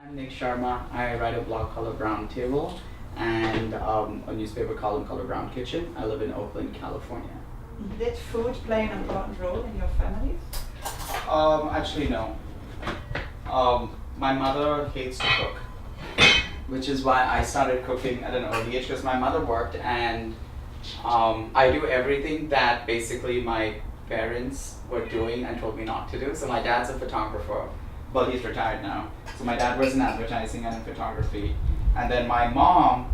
I'm Nik Sharma. I write a blog called Brown Table and a newspaper column called Brown Kitchen. I live in Oakland, California. Did food play an important role in your family? Actually, no. My mother hates to cook, which is why I started cooking at an early age because my mother worked and I do everything that basically my parents were doing and told me not to do. So my dad's a photographer. Well, he's retired now. So my dad was in advertising and in photography. And then my mom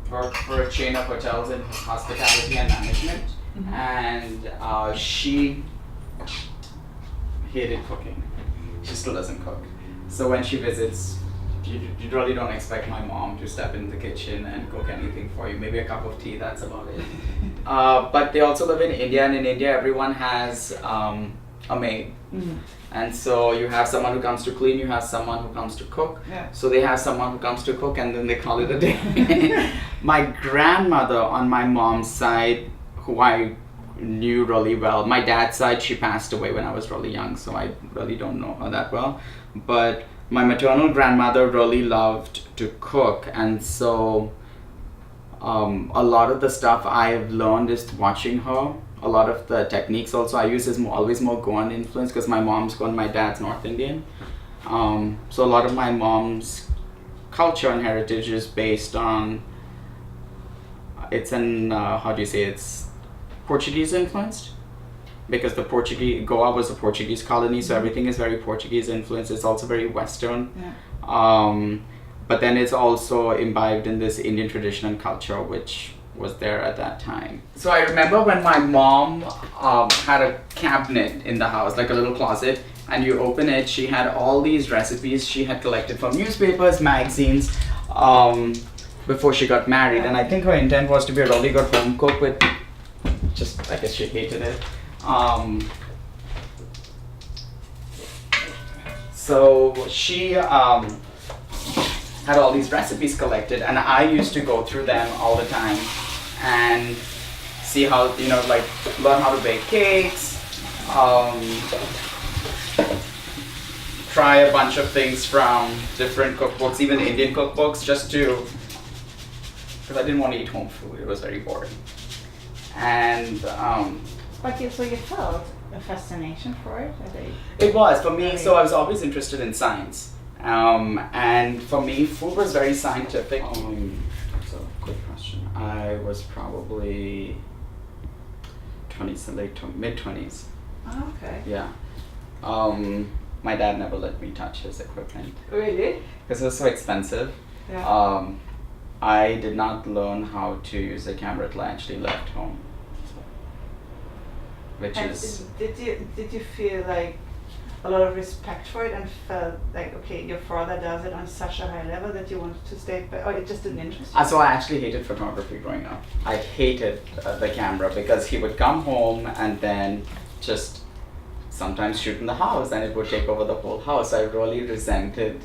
worked for a chain of hotels in hospitality and management. Mm-hmm. And she hated cooking. She still doesn't cook. So when she visits, you really don't expect my mom to step in the kitchen and cook anything for you. Maybe a cup of tea, that's about it. But they also live in India, and in India everyone has a maid. Mm-hmm. And so you have someone who comes to clean, you have someone who comes to cook. Yeah. So they have someone who comes to cook and then they call it a day. My grandmother on my mom's side, who I knew really well, my dad's side, she passed away when I was really young, so I really don't know her that well. But my maternal grandmother really loved to cook, and so a lot of the stuff I've learned is watching her. A lot of the techniques also I use is always more Goan influence because my mom's Goan, my dad's North Indian. So a lot of my mom's culture and heritage is based on, it's Portuguese influenced, because Goa was a Portuguese colony, so everything is very Portuguese influenced. It's also very Western. Yeah. But then it's also imbibed in this Indian tradition and culture, which was there at that time. So I remember when my mom had a cabinet in the house, like a little closet, and you open it, she had all these recipes she had collected from newspapers, magazines, before she got married. And I think her intent was to be a really good home cook, with just, I guess she hated it. So she had all these recipes collected, and I used to go through them all the time and see how, learn how to bake cakes, try a bunch of things from different cookbooks, even Indian cookbooks, because I didn't want to eat home food. It was very boring. And So you felt a fascination for it? it was for me. So I was always interested in science, and for me, food was very scientific. So quick question. I was probably 20s, mid-20s. Oh, okay. Yeah. My dad never let me touch his equipment Really? because it was so expensive. Yeah. I did not learn how to use a camera till I actually left home. Did you feel like a lot of respect for it and felt like, okay, your father does it on such a high level that you wanted to stay or it just didn't interest you? So I actually hated photography growing up. I hated the camera because he would come home and then just sometimes shoot in the house and it would take over the whole house. I really resented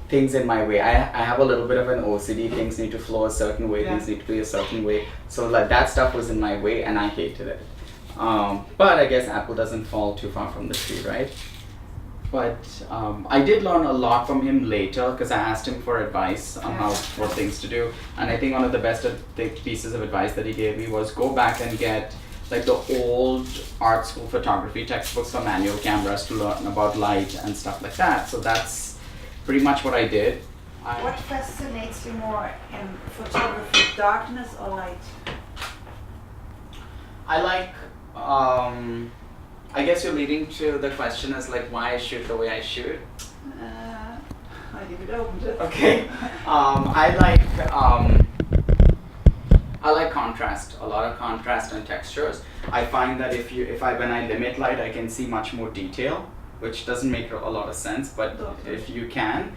things in my way. I have a little bit of an OCD. Things need to flow a certain way, Yeah. things need to be a certain way. So that stuff was in my way and I hated it. But I guess apple doesn't fall too far from the tree, right? But I did learn a lot from him later because I asked him for advice on what things to do. And I think one of the best pieces of advice that he gave me was go back and get the old art school photography textbooks for manual cameras to learn about light and stuff like that. So that's pretty much what I did. What fascinates you more in photography, darkness or light? I like, I guess you're leading to the question as why I shoot the way I shoot. I leave it open. Okay. I like contrast, a lot of contrast and textures. I find that when I limit light, I can see much more detail, which doesn't make a lot of sense, but if you can,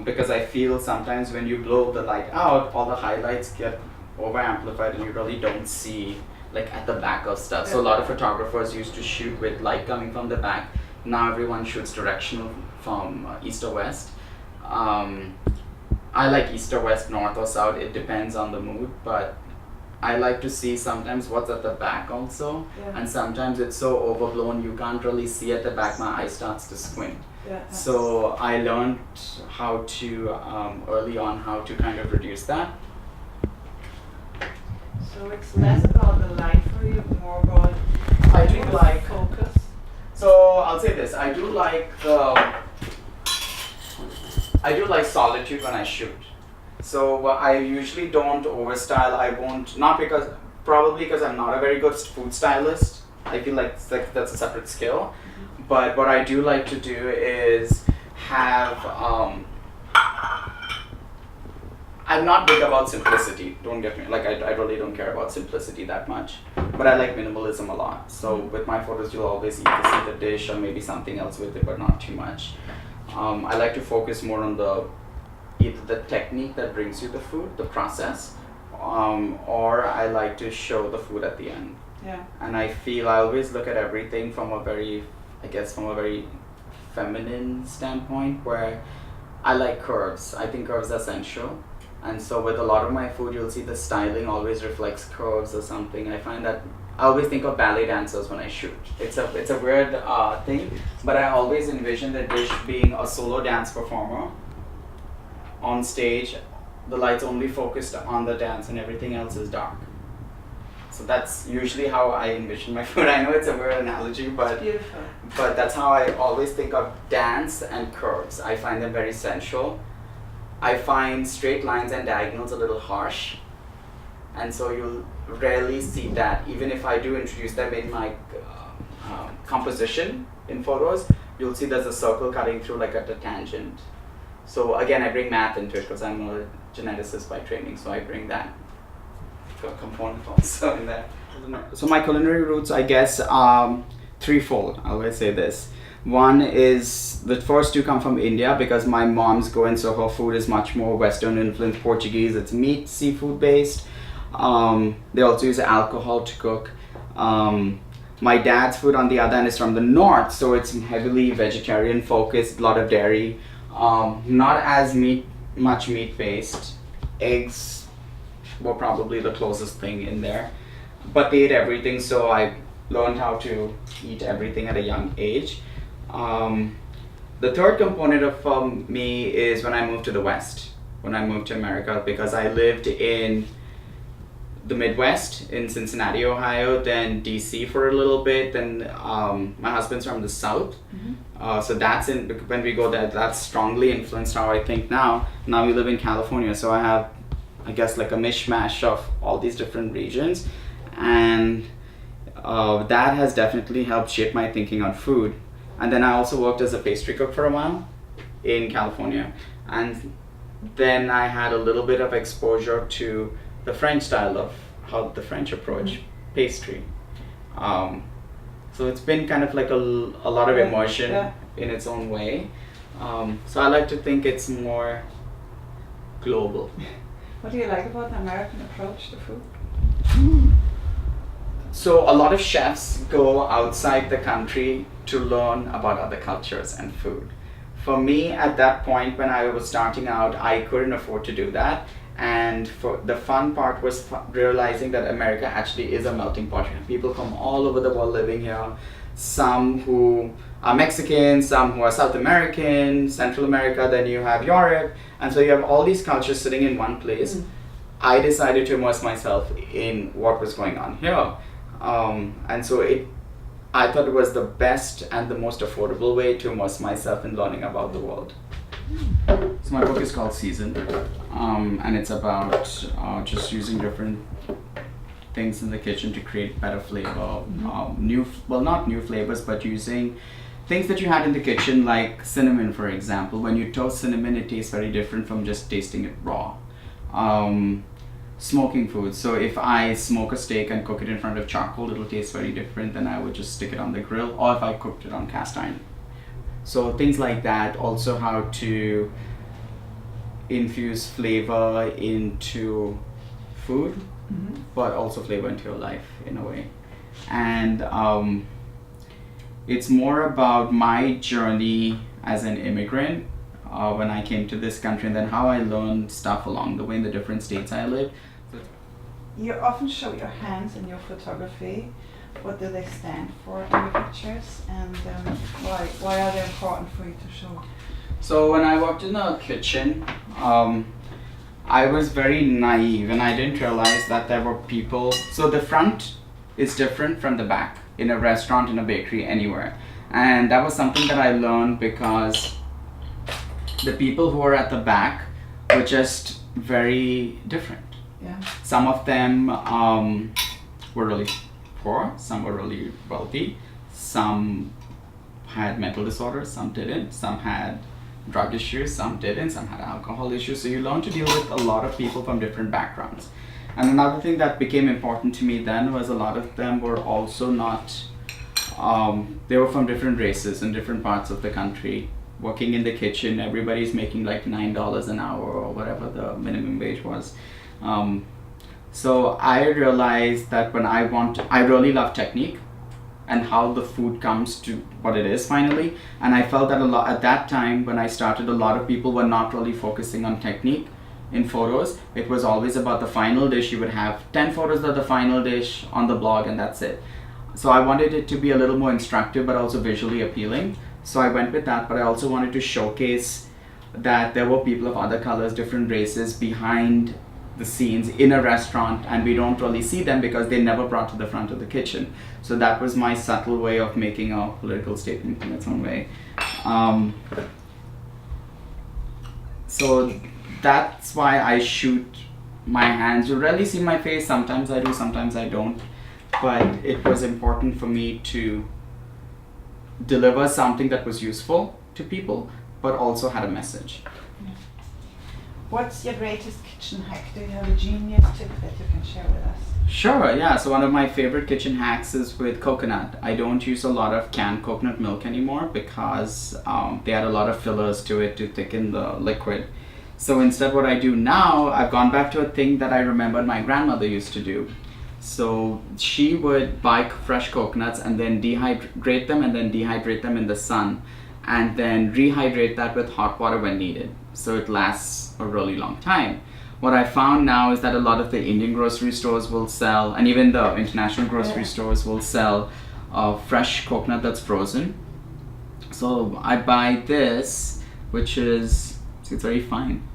because I feel sometimes when you blow the light out, all the highlights get over amplified and you really don't see at the back of stuff. So a lot of photographers used to shoot with light coming from the back. Now everyone shoots directional from east or west. I like east or west, north or south. It depends on the mood, but I like to see sometimes what's at the back also, Yeah. and sometimes it's so overblown you can't really see at the back. My eye starts to squint. Yeah. So I learned how to early on how to kind of reduce that. So it's less about the light for you, more about I do like. focus. So I'll say this: I do like solitude when I shoot. So I usually don't overstyle. I won't, not because, probably because I'm not a very good food stylist. I feel like that's a separate skill. But what I do like to do is have, I'm not big about simplicity, don't get me, like I really don't care about simplicity that much. But I like minimalism a lot. So with my photos you'll always either see the dish or maybe something else with it, but not too much. I like to focus more on either the technique that brings you the food, the process, or I like to show the food at the end. Yeah. And I feel I always look at everything from a very feminine standpoint, where I like curves. I think curves are essential. And so with a lot of my food, you'll see the styling always reflects curves or something. I find that I always think of ballet dancers when I shoot. It's a weird thing, but I always envision the dish being a solo dance performer on stage. The light's only focused on the dance and everything else is dark. So that's usually how I envision my food. I know it's a weird analogy, but Beautiful. but that's how I always think of dance and curves. I find them very sensual. I find straight lines and diagonals a little harsh, and so you'll rarely see that. Even if I do introduce them in my composition in photos, you'll see there's a circle cutting through like at a tangent. So again, I bring math into it because I'm a geneticist by training, so I bring that component also in there. So my culinary roots, I guess, threefold. I always say this. One is, the first two come from India because my mom's going, so her food is much more Western influenced, Portuguese. It's meat, seafood based. They also use alcohol to cook. My dad's food, on the other hand, is from the north, so it's heavily vegetarian focused, a lot of dairy. Not as much meat based. Eggs were probably the closest thing in there, but they ate everything, so I learned how to eat everything at a young age. The third component of me is when I moved to the West, when I moved to America, because I lived in the Midwest, in Cincinnati, Ohio, then DC for a little bit, then my husband's from the South. So that's when we go there, that's strongly influenced how I think now. Now we live in California, so I have, I guess, like a mishmash of all these different regions, and that has definitely helped shape my thinking on food. And then I also worked as a pastry cook for a while in California, and then I had a little bit of exposure to the French style of how the French approach pastry. So it's been kind of like a lot of immersion in its own way. So I like to think it's more global. What do you like about the American approach to food? So a lot of chefs go outside the country to learn about other cultures and food. For me, at that point when I was starting out, I couldn't afford to do that. And for the fun part was realizing that America actually is a melting pot. You have people from all over the world living here. Some who are Mexican, some who are South American, Central America, then you have Europe. And so you have all these cultures sitting in one place. I decided to immerse myself in what was going on here. And so I thought it was the best and the most affordable way to immerse myself in learning about the world. So my book is called Season, and it's about just using different things in the kitchen to create better flavor. Not new flavors, but using things that you had in the kitchen, like cinnamon, for example. When you toast cinnamon, it tastes very different from just tasting it raw. Smoking food. So if I smoke a steak and cook it in front of charcoal, it'll taste very different than I would just stick it on the grill, or if I cooked it on cast iron. So things like that. Also how to infuse flavor into food, but also flavor into your life in a way. And it's more about my journey as an immigrant when I came to this country, and then how I learned stuff along the way in the different states I lived. you often show your hands in your photography. What do they stand for in your pictures, and why are they important for you to show? So when I worked in a kitchen, I was very naive and I didn't realize that there were people. So the front is different from the back in a restaurant, in a bakery, anywhere. And that was something that I learned because the people who were at the back were just very different. Yeah. Some of them were really poor, some were really wealthy, some had mental disorders, some didn't, some had drug issues, some didn't, some had alcohol issues. So you learn to deal with a lot of people from different backgrounds. And another thing that became important to me then was a lot of them were also not, they were from different races in different parts of the country. Working in the kitchen, everybody's making like $9 an hour or whatever the minimum wage was. So I realized that when I really love technique and how the food comes to what it is finally. And I felt that a lot at that time when I started, a lot of people were not really focusing on technique in photos. It was always about the final dish. You would have 10 photos of the final dish on the blog and that's it. So I wanted it to be a little more instructive but also visually appealing. So I went with that, but I also wanted to showcase that there were people of other colors, different races behind the scenes in a restaurant, and we don't really see them because they never brought to the front of the kitchen. So that was my subtle way of making a political statement in its own way. So that's why I shoot my hands. You rarely see my face. Sometimes I do, sometimes I don't. But it was important for me to deliver something that was useful to people, but also had a message. What's your greatest kitchen hack? Do you have a genius tip that you can share with us? Sure, yeah. So one of my favorite kitchen hacks is with coconut. I don't use a lot of canned coconut milk anymore because they add a lot of fillers to it to thicken the liquid. So instead what I do now, I've gone back to a thing that I remembered my grandmother used to do. So she would buy fresh coconuts and then dehydrate them and then dehydrate them in the sun and then rehydrate that with hot water when needed. So it lasts a really long time. What I found now is that a lot of the Indian grocery stores will sell, and even the international grocery stores will sell fresh coconut that's frozen. So I buy this, which is, see, it's very fine.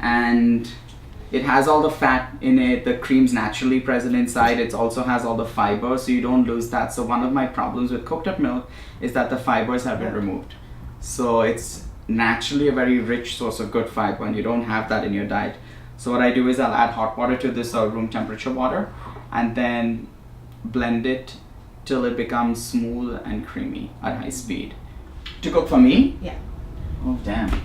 And it has all the fat in it, the cream's naturally present inside, it also has all the fiber, so you don't lose that. So one of my problems with cooked up milk is that the fibers have been removed. So it's naturally a very rich source of good fiber and you don't have that in your diet. So what I do is I'll add hot water to this room temperature water and then blend it till it becomes smooth and creamy at high speed. To cook for me? Yeah. Oh damn. I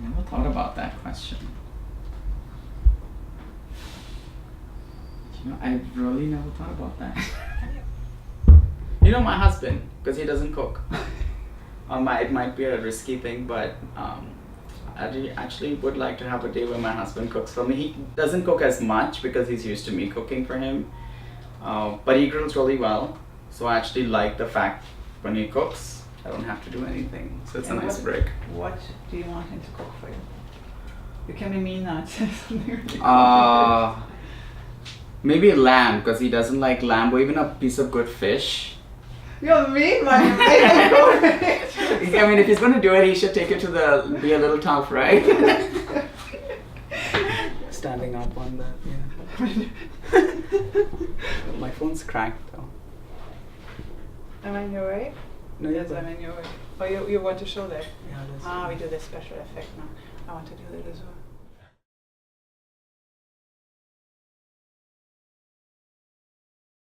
never thought about that question. You know, I really never thought about that. You know, my husband, because he doesn't cook. It might be a risky thing, but I actually would like to have a day where my husband cooks for me. He doesn't cook as much because he's used to me cooking for him, but he grills really well. So I actually like the fact when he cooks, I don't have to do anything. So it's a nice break. What do you want him to cook for you? You can be mean now. Something maybe lamb, because he doesn't like lamb, or even a piece of good fish. You're mean, man. I mean, if he's going to do it, he should take it to be a little tough, right? Standing up on that, yeah. My phone's cracked though. Am I in your way? No, yes, I'm in your way. Oh, you want to show that? Yeah, we do this special effect now. I want to do that as well.